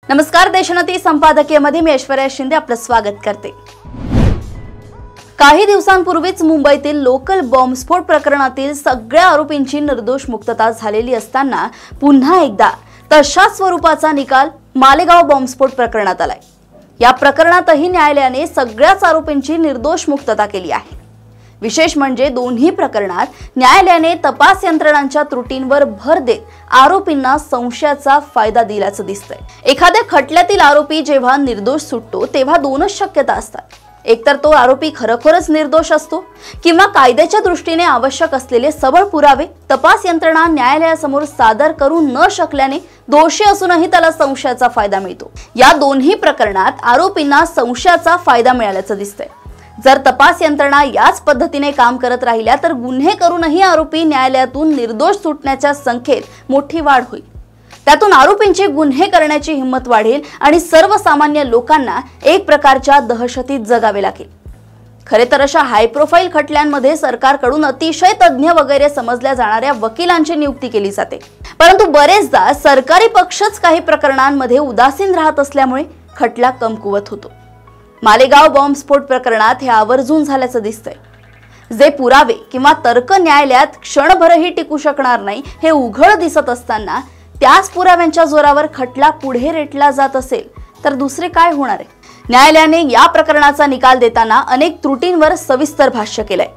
नमस्कार, देशोन्नती संपादकीयमध्ये मी ऐश्वर्या शिंदे आपलं स्वागत करते। काही दिवसांपूर्वीच मुंबईतील लोकल बॉम्बस्फोट प्रकरणातील सगळ्या आरोपींची निर्दोष मुक्तता झालेली असताना पुन्हा एकदा तशाच स्वरूपाचा निकाल मालेगाव बॉम्बस्फोट प्रकरणात आलाय। या प्रकरणातही न्यायालयाने सगळ्याच आरोपींची निर्दोष मुक्तता केली आहे। विशेष म्हणजे दोन्ही प्रकरणात न्यायालयाने तपास यंत्रणांच्या त्रुटींवर भर देत आरोपींना संशयाचा फायदा दिल्याचं दिसतंय। एखाद्या खटल्यातील आरोपी जेव्हा निर्दोष सुटतो तेव्हा दोनच शक्यता असतात। एकतर तो आरोपी खरोखरच निर्दोष असतो किंवा कायद्याच्या दृष्टीने आवश्यक असलेले सबळ पुरावे तपास यंत्रणा न्यायालयासमोर सादर करू न शकल्याने दोषी असूनही त्याला संशयाचा फायदा मिळतो। या दोन्ही प्रकरणात आरोपींना संशयाचा फायदा मिळाल्याचं दिसतंय। जर तपास यंत्रणा याच पद्धतीने काम करत राहिल्या तर गुन्हे करूनही आरोपी न्यायालयातून निर्दोष सुटण्याच्या संख्येत मोठी वाढ होईल। त्यातून आरोपींची गुन्हे करण्याची हिंमत वाढेल आणि सर्वसामान्य लोकांना एक प्रकारच्या दहशतीत जगावे लागेल। खरे तर अशा हाय प्रोफाईल खटल्यांमध्ये सरकारकडून अतिशय तज्ञ वगैरे समजल्या जाणाऱ्या वकिलांची नियुक्ती केली जाते, परंतु बरेचदा सरकारी पक्षच काही प्रकरणांमध्ये उदासीन राहत असल्यामुळे खटला कमकुवत होतो। मालेगाव बॉम्बस्फोट प्रकरणात हे आवर्जून झाल्याचं दिसतंय। जे पुरावे किंवा तर्क न्यायालयात क्षणभरही टिकू शकणार नाही हे उघड दिसत असताना त्याच पुराव्यांच्या जोरावर खटला पुढे रेटला जात असेल तर दुसरे काय होणार आहे? न्यायालयाने या प्रकरणाचा निकाल देताना अनेक त्रुटींवर सविस्तर भाष्य केलंय।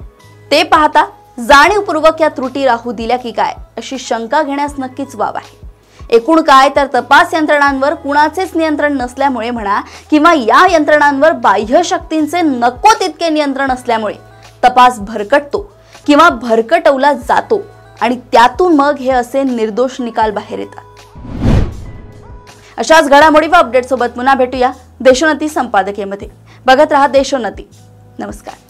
ते पाहता जाणीवपूर्वक या त्रुटी राहू दिल्या की काय अशी शंका घेण्यास नक्कीच वाव आहे। एकूण काय तर तपास यंत्रणांवर कुणाचेच नियंत्रण नसल्यामुळे म्हणा किंवा या यंत्रणांवर बाह्य शक्तींचे नको तितके नियंत्रण असल्यामुळे तपास भरकटतो किंवा भरकटवला जातो आणि त्यातून मग हे असे निर्दोष निकाल बाहेर येतात। अशाच घडामोडी व अपडेट सोबत पुन्हा भेटूया देशोन्नती संपादकीयमध्ये। बघत रहा देशोन्नती। नमस्कार।